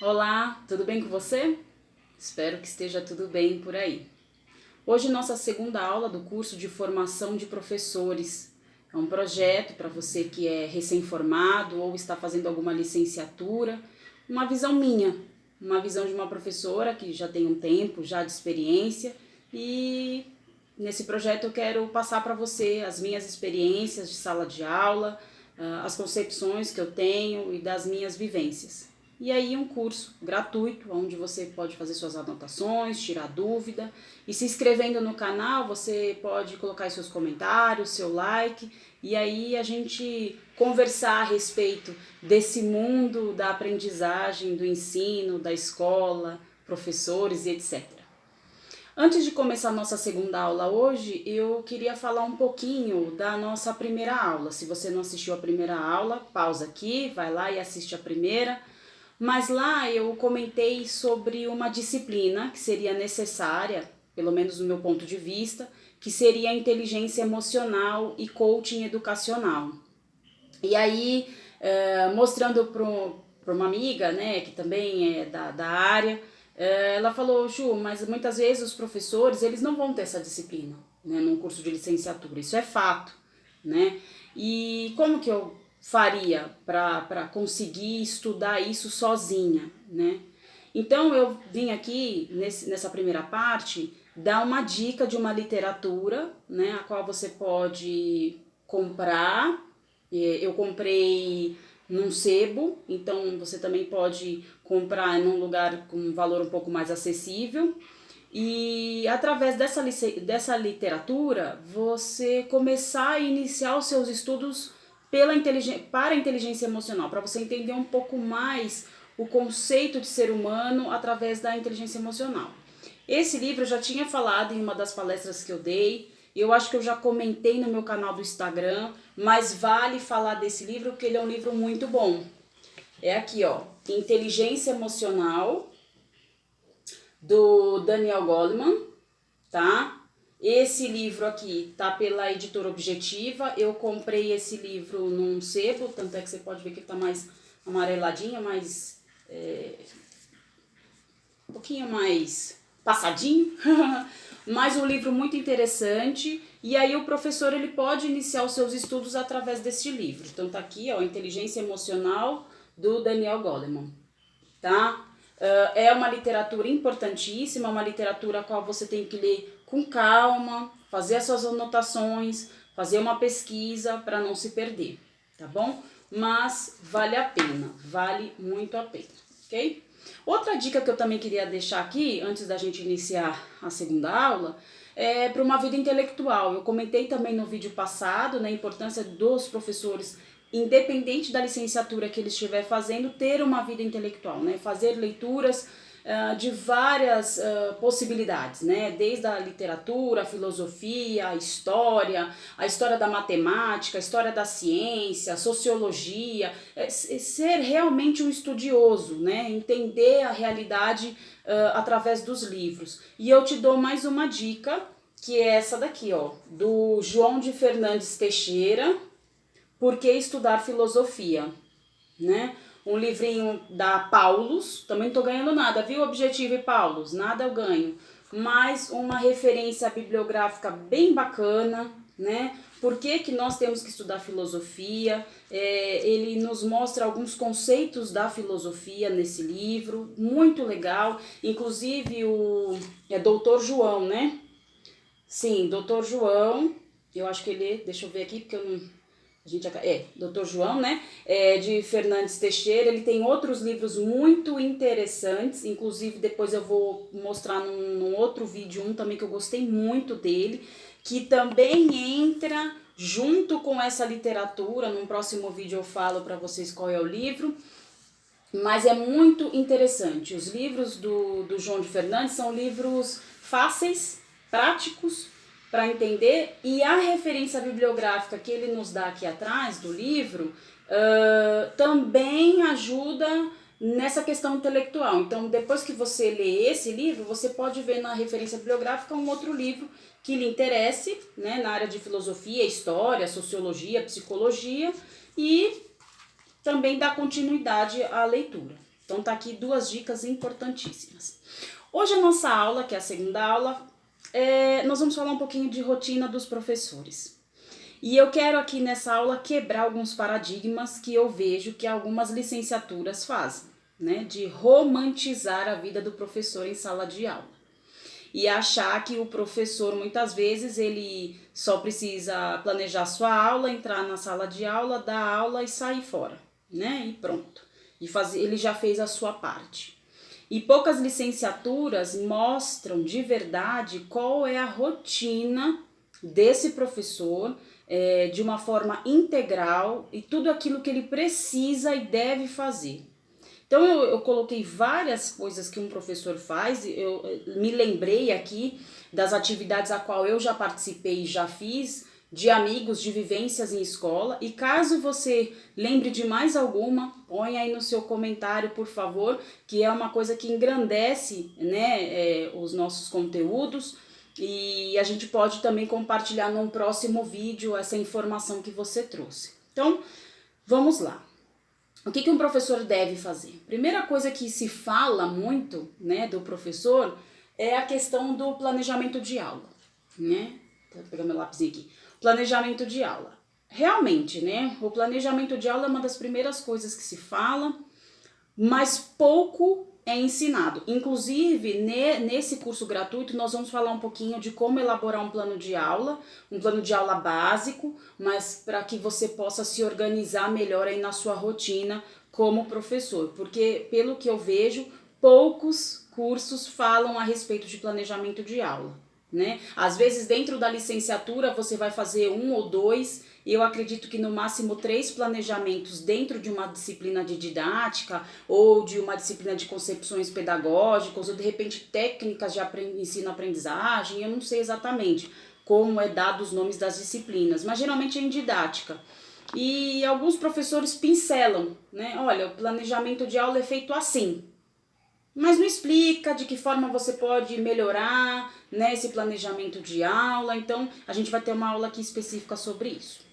Olá, tudo bem com você? Espero que esteja tudo bem por aí. Hoje nossa segunda aula do curso de formação de professores. É um projeto para você que é recém-formado ou está fazendo alguma licenciatura. Uma visão minha, uma visão de uma professora que já tem um tempo já de experiência e nesse projeto eu quero passar para você as minhas experiências de sala de aula, as concepções que eu tenho e das minhas vivências. E aí um curso gratuito, onde você pode fazer suas anotações, tirar dúvida. E se inscrevendo no canal, você pode colocar aí seus comentários, seu like. E aí a gente conversar a respeito desse mundo da aprendizagem, do ensino, da escola, professores e etc. Antes de começar a nossa segunda aula hoje, eu queria falar um pouquinho da nossa primeira aula. Se você não assistiu a primeira aula, pausa aqui, vai lá e assiste a primeira. Mas lá eu comentei sobre uma disciplina que seria necessária, pelo menos no meu ponto de vista, que seria a inteligência emocional e coaching educacional. E aí, mostrando para uma amiga, né, que também é da área, ela falou: Ju, mas muitas vezes os professores, eles não vão ter essa disciplina, né, num curso de licenciatura, isso é fato, né? E como que eu faria para conseguir estudar isso sozinha, né? Então eu vim aqui nessa primeira parte dar uma dica de uma literatura, né, a qual você pode comprar. Eu comprei num sebo, então você também pode comprar num lugar com um valor um pouco mais acessível. E através dessa literatura, você começar a iniciar os seus estudos para a inteligência emocional, para você entender um pouco mais o conceito de ser humano através da inteligência emocional. Esse livro eu já tinha falado em uma das palestras que eu dei, eu acho que eu já comentei no meu canal do Instagram, mas vale falar desse livro porque ele é um livro muito bom. É aqui, ó, Inteligência Emocional, do Daniel Goleman, tá? Esse livro aqui tá pela editora Objetiva. Eu comprei esse livro num sebo, tanto é que você pode ver que ele tá mais amareladinho, mais um pouquinho mais passadinho, mas um livro muito interessante. E aí o professor ele pode iniciar os seus estudos através deste livro. Então tá aqui, ó, Inteligência Emocional do Daniel Goleman, tá? É uma literatura importantíssima, uma literatura a qual você tem que ler com calma, fazer as suas anotações, fazer uma pesquisa para não se perder, tá bom? Mas vale a pena, vale muito a pena, ok? Outra dica que eu também queria deixar aqui, antes da gente iniciar a segunda aula, é para uma vida intelectual. Eu comentei também no vídeo passado, né, a importância dos professores, independente da licenciatura que ele estiver fazendo, ter uma vida intelectual, né? Fazer leituras de várias possibilidades, né? Desde a literatura, a filosofia, a história da matemática, a história da ciência, a sociologia, ser realmente um estudioso, né? Entender a realidade através dos livros. E eu te dou mais uma dica, que é essa daqui, ó, do João de Fernandes Teixeira, Por que Estudar Filosofia, né? Um livrinho da Paulus, também não tô ganhando nada, viu? Objetivo e Paulus, nada eu ganho. Mas uma referência bibliográfica bem bacana, né? Por que que nós temos que estudar filosofia? Ele nos mostra alguns conceitos da filosofia nesse livro, muito legal. Inclusive o Doutor João, né? Sim, Doutor João, eu acho que ele, deixa eu ver aqui, porque eu não, Dr. João, né, de Fernandes Teixeira. Ele tem outros livros muito interessantes, inclusive depois eu vou mostrar num outro vídeo um também que eu gostei muito dele, que também entra junto com essa literatura. Num próximo vídeo eu falo para vocês qual é o livro, mas é muito interessante. Os livros do João de Fernandes são livros fáceis, práticos para entender, e a referência bibliográfica que ele nos dá aqui atrás do livro também ajuda nessa questão intelectual. Então, depois que você lê esse livro, você pode ver na referência bibliográfica um outro livro que lhe interesse, né, na área de filosofia, história, sociologia, psicologia, e também dá continuidade à leitura, Então tá aqui 2 dicas importantíssimas. Hoje a nossa aula, que é a segunda aula, nós vamos falar um pouquinho de rotina dos professores. E eu quero aqui nessa aula quebrar alguns paradigmas que eu vejo que algumas licenciaturas fazem, né? De romantizar a vida do professor em sala de aula. E achar que o professor, muitas vezes, ele só precisa planejar sua aula, entrar na sala de aula, dar aula e sair fora, né? E pronto. Ele já fez a sua parte. E poucas licenciaturas mostram de verdade qual é a rotina desse professor, de uma forma integral e tudo aquilo que ele precisa e deve fazer. Então eu coloquei várias coisas que um professor faz, eu me lembrei aqui das atividades a qual eu já participei e já fiz, de amigos, de vivências em escola, e caso você lembre de mais alguma, põe aí no seu comentário, por favor, que é uma coisa que engrandece, né, os nossos conteúdos, e a gente pode também compartilhar num próximo vídeo essa informação que você trouxe. Então, vamos lá. O que um professor deve fazer? Primeira coisa que se fala muito, né, do professor é a questão do planejamento de aula, né? Vou pegar meu lápis aqui. Planejamento de aula. Realmente, né, o planejamento de aula é uma das primeiras coisas que se fala, mas pouco é ensinado. Inclusive, nesse curso gratuito, nós vamos falar um pouquinho de como elaborar um plano de aula básico, mas para que você possa se organizar melhor aí na sua rotina como professor. Porque, pelo que eu vejo, poucos cursos falam a respeito de planejamento de aula, né? Às vezes, dentro da licenciatura, você vai fazer 1 ou 2, e eu acredito que no máximo 3 planejamentos dentro de uma disciplina de didática ou de uma disciplina de concepções pedagógicas ou de repente técnicas de ensino-aprendizagem, eu não sei exatamente como é dado os nomes das disciplinas, mas geralmente é em didática. E alguns professores pincelam, né? Olha, o planejamento de aula é feito assim, mas não explica de que forma você pode melhorar, né, esse planejamento de aula. Então, a gente vai ter uma aula aqui específica sobre isso.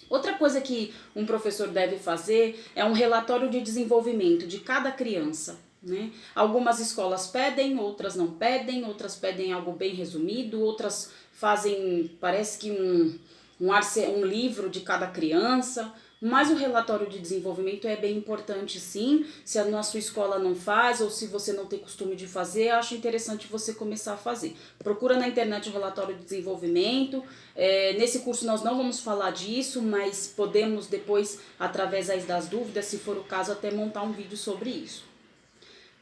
Outra coisa que um professor deve fazer é um relatório de desenvolvimento de cada criança, né? Algumas escolas pedem, outras não pedem, outras pedem algo bem resumido, outras fazem, parece que um livro de cada criança. Mas o relatório de desenvolvimento é bem importante, sim. Se na sua escola não faz ou se você não tem costume de fazer, acho interessante você começar a fazer. Procura na internet o relatório de desenvolvimento. Nesse curso nós não vamos falar disso, mas podemos depois, através das dúvidas, se for o caso, até montar um vídeo sobre isso.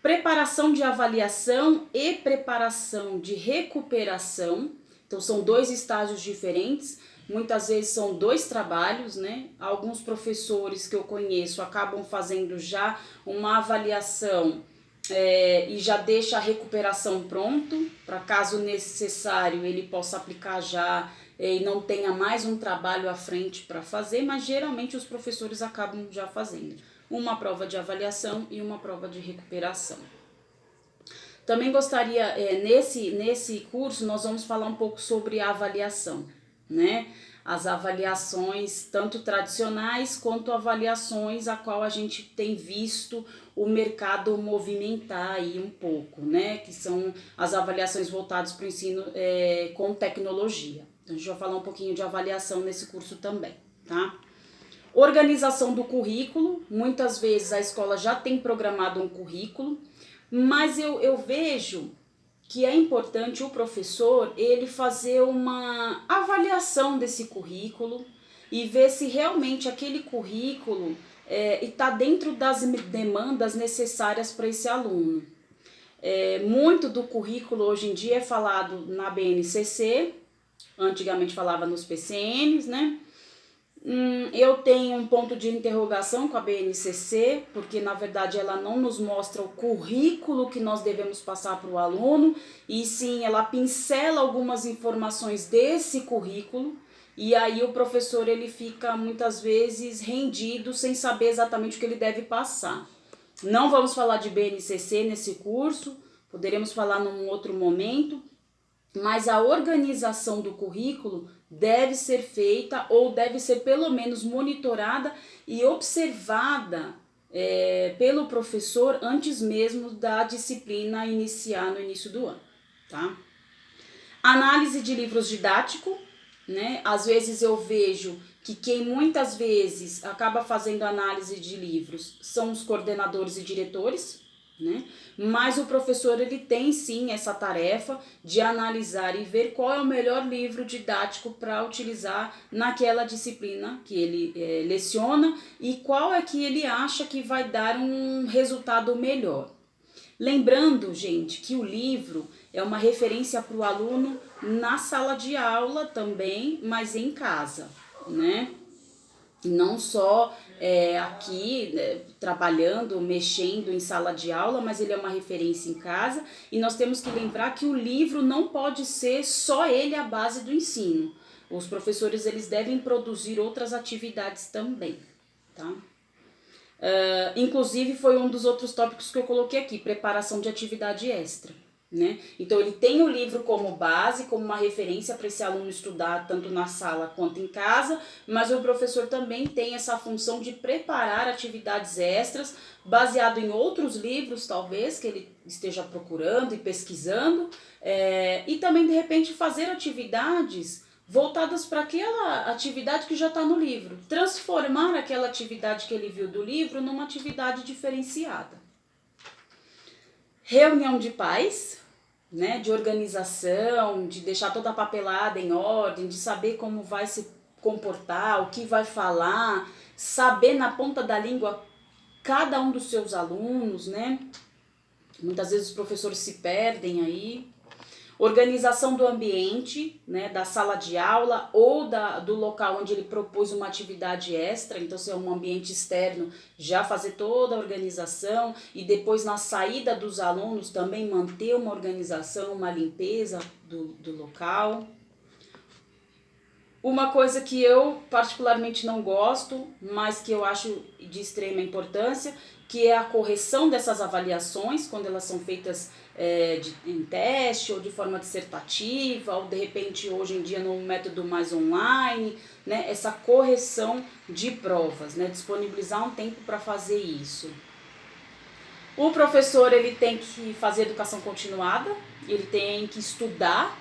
Preparação de avaliação e preparação de recuperação. Então são 2 estágios diferentes. Muitas vezes são 2 trabalhos, né? Alguns professores que eu conheço acabam fazendo já uma avaliação e já deixa a recuperação pronto, para caso necessário ele possa aplicar já e não tenha mais um trabalho à frente para fazer, mas geralmente os professores acabam já fazendo uma prova de avaliação e uma prova de recuperação. Também gostaria, nesse curso nós vamos falar um pouco sobre a avaliação, né? As avaliações tanto tradicionais quanto avaliações a qual a gente tem visto o mercado movimentar aí um pouco, né? Que são as avaliações voltadas para o ensino com tecnologia. Então a gente vai falar um pouquinho de avaliação nesse curso também, tá? Organização do currículo. Muitas vezes a escola já tem programado um currículo, mas eu vejo que é importante o professor ele fazer uma avaliação desse currículo e ver se realmente aquele currículo está dentro das demandas necessárias para esse aluno. Muito do currículo hoje em dia é falado na BNCC, antigamente falava nos PCNs, né? Eu tenho um ponto de interrogação com a BNCC, porque na verdade ela não nos mostra o currículo que nós devemos passar para o aluno, e sim ela pincela algumas informações desse currículo, e aí o professor ele fica muitas vezes rendido sem saber exatamente o que ele deve passar. Não vamos falar de BNCC nesse curso, poderemos falar num outro momento, mas a organização do currículo deve ser feita ou deve ser pelo menos monitorada e observada pelo professor antes mesmo da disciplina iniciar no início do ano, tá? Análise de livros didáticos, né? Às vezes eu vejo que quem muitas vezes acaba fazendo análise de livros são os coordenadores e diretores, né? Mas o professor ele tem sim essa tarefa de analisar e ver qual é o melhor livro didático para utilizar naquela disciplina que ele leciona e qual é que ele acha que vai dar um resultado melhor. Lembrando, gente, que o livro é uma referência para o aluno na sala de aula também, mas em casa, né? Não só aqui, né, trabalhando, mexendo em sala de aula, mas ele é uma referência em casa. E nós temos que lembrar que o livro não pode ser só ele a base do ensino. Os professores eles devem produzir outras atividades também, tá? Inclusive foi um dos outros tópicos que eu coloquei aqui, preparação de atividade extra, né? Então ele tem o livro como base, como uma referência para esse aluno estudar tanto na sala quanto em casa, mas o professor também tem essa função de preparar atividades extras, baseado em outros livros talvez que ele esteja procurando e pesquisando, e também de repente fazer atividades voltadas para aquela atividade que já está no livro. Transformar aquela atividade que ele viu do livro numa atividade diferenciada. Reunião de pais, né, de organização, de deixar toda a papelada em ordem, de saber como vai se comportar, o que vai falar, saber na ponta da língua cada um dos seus alunos, né? Muitas vezes os professores se perdem aí. Organização do ambiente, né, da sala de aula ou do local onde ele propôs uma atividade extra, então se é um ambiente externo, já fazer toda a organização e depois na saída dos alunos também manter uma organização, uma limpeza do local. Uma coisa que eu particularmente não gosto, mas que eu acho de extrema importância, que é a correção dessas avaliações, quando elas são feitas em teste ou de forma dissertativa, ou de repente hoje em dia no método mais online, né, essa correção de provas, né, disponibilizar um tempo para fazer isso. O professor ele tem que fazer educação continuada, ele tem que estudar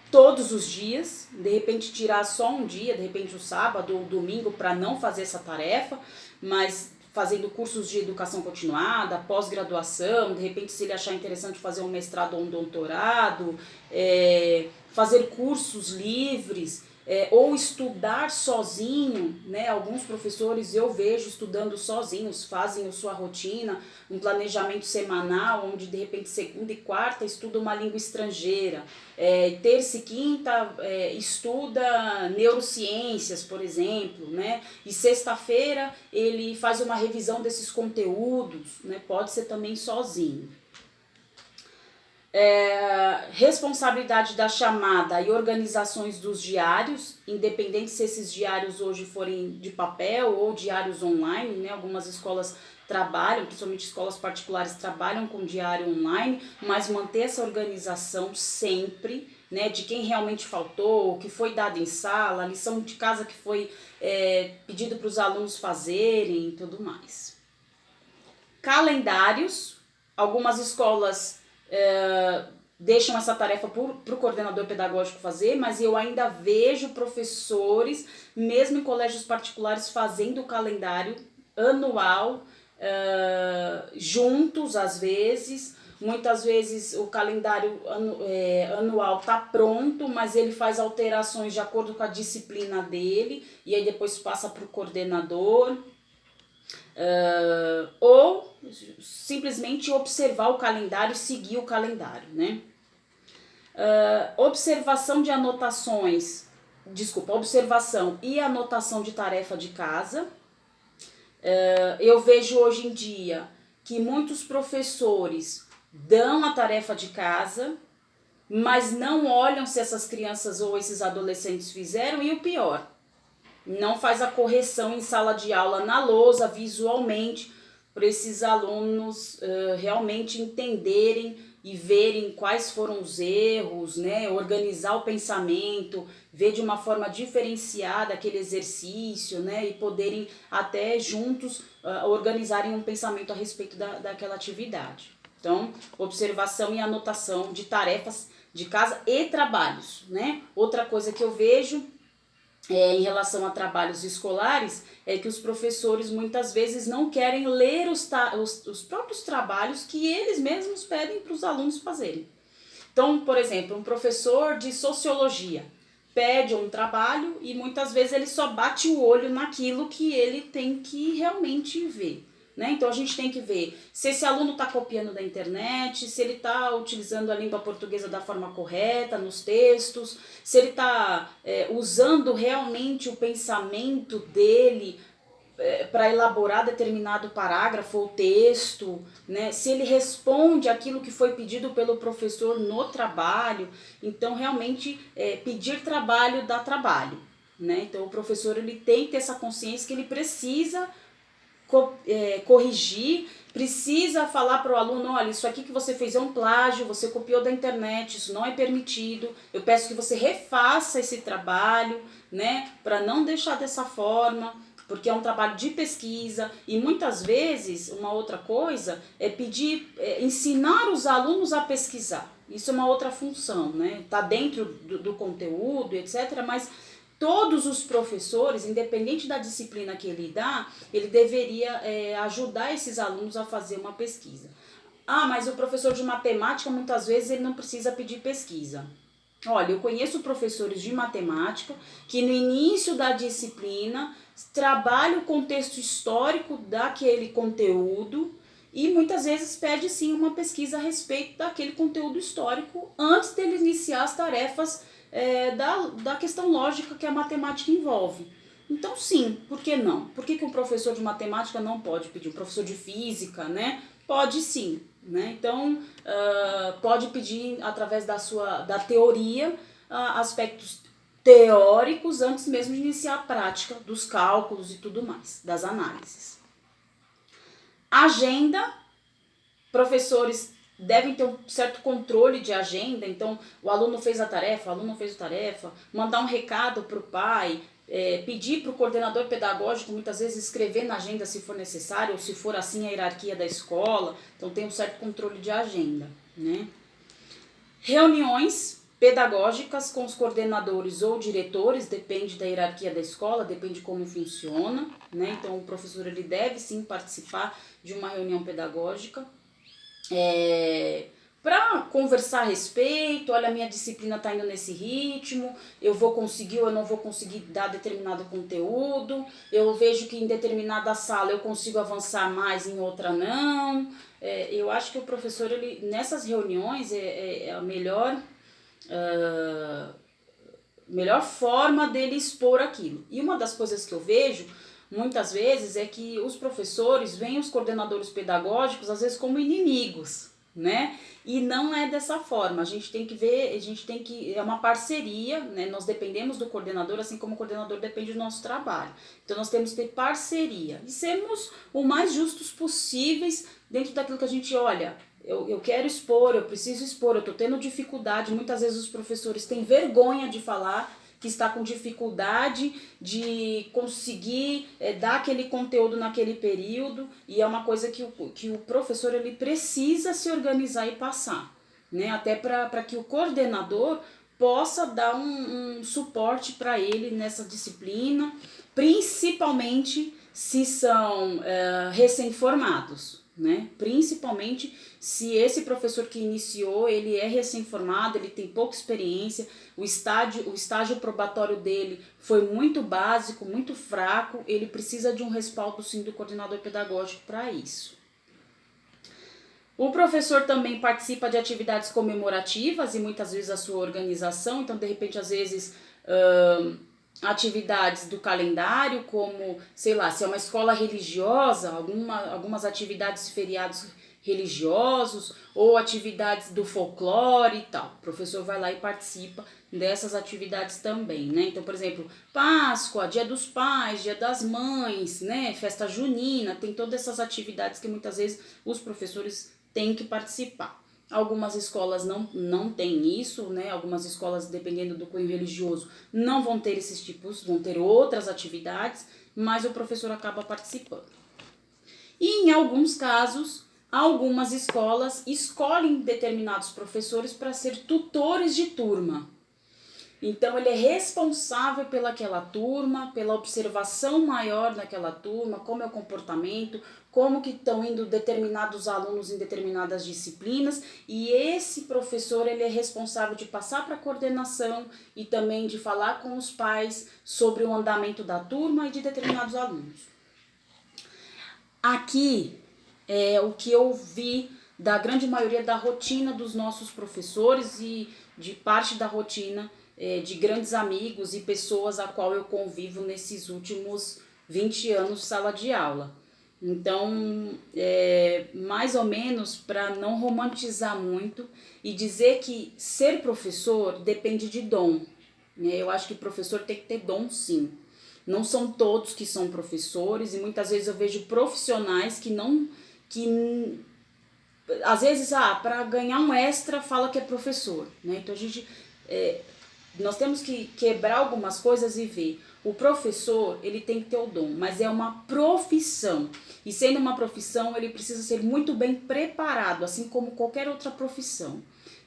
todos os dias, de repente tirar só um dia, de repente o sábado ou o domingo para não fazer essa tarefa, mas fazendo cursos de educação continuada, pós-graduação, de repente se ele achar interessante fazer um mestrado ou um doutorado, fazer cursos livres, ou estudar sozinho, né? Alguns professores eu vejo estudando sozinhos, fazem a sua rotina, um planejamento semanal, onde de repente segunda e quarta estuda uma língua estrangeira, terça e quinta estuda neurociências, por exemplo, né? E sexta-feira ele faz uma revisão desses conteúdos, né? Pode ser também sozinho. Responsabilidade da chamada e organizações dos diários, independente se esses diários hoje forem de papel ou diários online, né? Algumas escolas trabalham, principalmente escolas particulares trabalham com diário online, mas manter essa organização sempre, né? De quem realmente faltou, o que foi dado em sala, a lição de casa que foi pedido para os alunos fazerem e tudo mais. Calendários, algumas escolas deixam essa tarefa para o coordenador pedagógico fazer, mas eu ainda vejo professores, mesmo em colégios particulares, fazendo o calendário anual, juntos às vezes. Muitas vezes o calendário anual está pronto, mas ele faz alterações de acordo com a disciplina dele, e aí depois passa para o coordenador. Ou simplesmente observar o calendário e seguir o calendário, né? Observação e anotação de tarefa de casa. Eu vejo hoje em dia que muitos professores dão a tarefa de casa, mas não olham se essas crianças ou esses adolescentes fizeram, e o pior, não faz a correção em sala de aula na lousa, visualmente, para esses alunos realmente entenderem e verem quais foram os erros, né? Organizar o pensamento, ver de uma forma diferenciada aquele exercício, né? E poderem até juntos organizarem um pensamento a respeito daquela atividade. Então, observação e anotação de tarefas de casa e trabalhos, né? Outra coisa que eu vejo em relação a trabalhos escolares é que os professores muitas vezes não querem ler os próprios trabalhos que eles mesmos pedem para os alunos fazerem. Então, por exemplo, um professor de sociologia pede um trabalho e muitas vezes ele só bate o olho naquilo que ele tem que realmente ver. Né? Então a gente tem que ver se esse aluno está copiando da internet, se ele está utilizando a língua portuguesa da forma correta nos textos, se ele está usando realmente o pensamento dele para elaborar determinado parágrafo ou texto, né? Se ele responde aquilo que foi pedido pelo professor no trabalho. Então realmente pedir trabalho dá trabalho. Né? Então o professor ele tem que ter essa consciência que ele precisa corrigir, precisa falar para o aluno, olha, isso aqui que você fez é um plágio, você copiou da internet, isso não é permitido, eu peço que você refaça esse trabalho, né, para não deixar dessa forma, porque é um trabalho de pesquisa. E muitas vezes, uma outra coisa é pedir, ensinar os alunos a pesquisar. Isso é uma outra função, né, tá dentro do conteúdo, etc., mas todos os professores, independente da disciplina que ele dá, ele deveria ajudar esses alunos a fazer uma pesquisa. Ah, mas o professor de matemática, muitas vezes, ele não precisa pedir pesquisa. Olha, eu conheço professores de matemática que no início da disciplina trabalham o contexto histórico daquele conteúdo e muitas vezes pede sim uma pesquisa a respeito daquele conteúdo histórico antes dele iniciar as tarefas da questão lógica que a matemática envolve. Então sim, por que não? Por que um professor de matemática não pode pedir? Um professor de física, né? Pode sim. Né? Então pode pedir através da teoria aspectos teóricos antes mesmo de iniciar a prática dos cálculos e tudo mais, das análises. Agenda, professores devem ter um certo controle de agenda. Então o aluno fez a tarefa, o aluno não fez a tarefa, mandar um recado para o pai, pedir para o coordenador pedagógico muitas vezes escrever na agenda se for necessário, ou se for assim a hierarquia da escola. Então tem um certo controle de agenda. Né? Reuniões pedagógicas com os coordenadores ou diretores, depende da hierarquia da escola, depende de como funciona. Né? Então o professor ele deve sim participar de uma reunião pedagógica. Para conversar a respeito, olha, a minha disciplina está indo nesse ritmo, eu vou conseguir ou eu não vou conseguir dar determinado conteúdo, eu vejo que em determinada sala eu consigo avançar mais, em outra não. Eu acho que o professor, ele, nessas reuniões, é a melhor forma dele expor aquilo. E uma das coisas que eu vejo muitas vezes é que os professores veem os coordenadores pedagógicos às vezes como inimigos, né? E não é dessa forma. A gente tem que ver, é uma parceria, né? Nós dependemos do coordenador, assim como o coordenador depende do nosso trabalho. Então nós temos que ter parceria e sermos o mais justos possíveis dentro daquilo que a gente olha. Eu quero expor, eu preciso expor, eu estou tendo dificuldade. Muitas vezes os professores têm vergonha de falar que está com dificuldade de conseguir dar aquele conteúdo naquele período, e é uma coisa que o professor ele precisa se organizar e passar, né? Até para que o coordenador possa dar um suporte para ele nessa disciplina, principalmente se são recém-formados. Né? Principalmente se esse professor que iniciou, ele é recém-formado, ele tem pouca experiência, o estágio probatório dele foi muito básico, muito fraco, ele precisa de um respaldo sim do coordenador pedagógico para isso. O professor também participa de atividades comemorativas e muitas vezes a sua organização, então de repente às vezes atividades do calendário, como, sei lá, se é uma escola religiosa, algumas atividades, feriados religiosos ou atividades do folclore e tal. O professor vai lá e participa dessas atividades também, né? Então, por exemplo, Páscoa, Dia dos Pais, Dia das Mães, né? Festa junina, tem todas essas atividades que muitas vezes os professores têm que participar. Algumas escolas não têm isso, né? Algumas escolas, dependendo do cunho religioso, não vão ter esses tipos, vão ter outras atividades, mas o professor acaba participando. E em alguns casos, algumas escolas escolhem determinados professores para ser tutores de turma. Então, ele é responsável pelaquela turma, pela observação maior daquela turma, como é o comportamento, como que estão indo determinados alunos em determinadas disciplinas, e esse professor ele é responsável de passar para a coordenação e também de falar com os pais sobre o andamento da turma e de determinados alunos. Aqui é o que eu vi da grande maioria da rotina dos nossos professores e de parte da rotina de grandes amigos e pessoas a qual eu convivo nesses últimos 20 anos de sala de aula. Então, mais ou menos para não romantizar muito e dizer que ser professor depende de dom. Eu acho que professor tem que ter dom, sim. Não são todos que são professores e muitas vezes eu vejo profissionais que às vezes, para ganhar um extra fala que é professor, né? Então nós temos que quebrar algumas coisas e ver. O professor, ele tem que ter o dom, mas é uma profissão. E sendo uma profissão, ele precisa ser muito bem preparado, assim como qualquer outra profissão,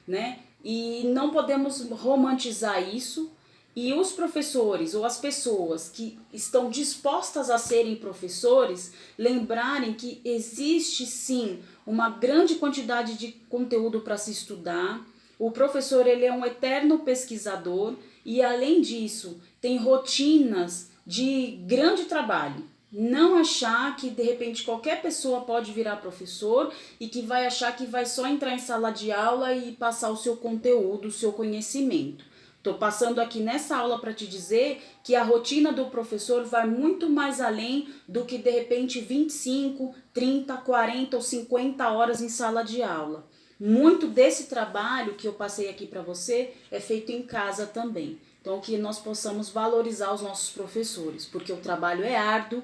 né? E não podemos romantizar isso. E os professores ou as pessoas que estão dispostas a serem professores, lembrarem que existe sim uma grande quantidade de conteúdo para se estudar. O professor ele é um eterno pesquisador e além disso tem rotinas de grande trabalho. Não achar que de repente qualquer pessoa pode virar professor e que vai achar que vai só entrar em sala de aula e passar o seu conteúdo, o seu conhecimento. Estou passando aqui nessa aula para te dizer que a rotina do professor vai muito mais além do que de repente 25, 30, 40 ou 50 horas em sala de aula. Muito desse trabalho que eu passei aqui para você é feito em casa também. Então que nós possamos valorizar os nossos professores, porque o trabalho é árduo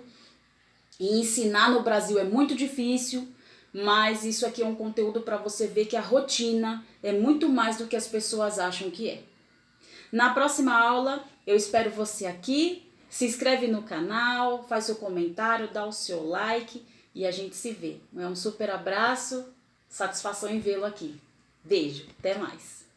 e ensinar no Brasil é muito difícil, mas isso aqui é um conteúdo para você ver que a rotina é muito mais do que as pessoas acham que é. Na próxima aula, eu espero você aqui. Se inscreve no canal, faz seu comentário, dá o seu like e a gente se vê. Um super abraço, satisfação em vê-lo aqui. Beijo, até mais.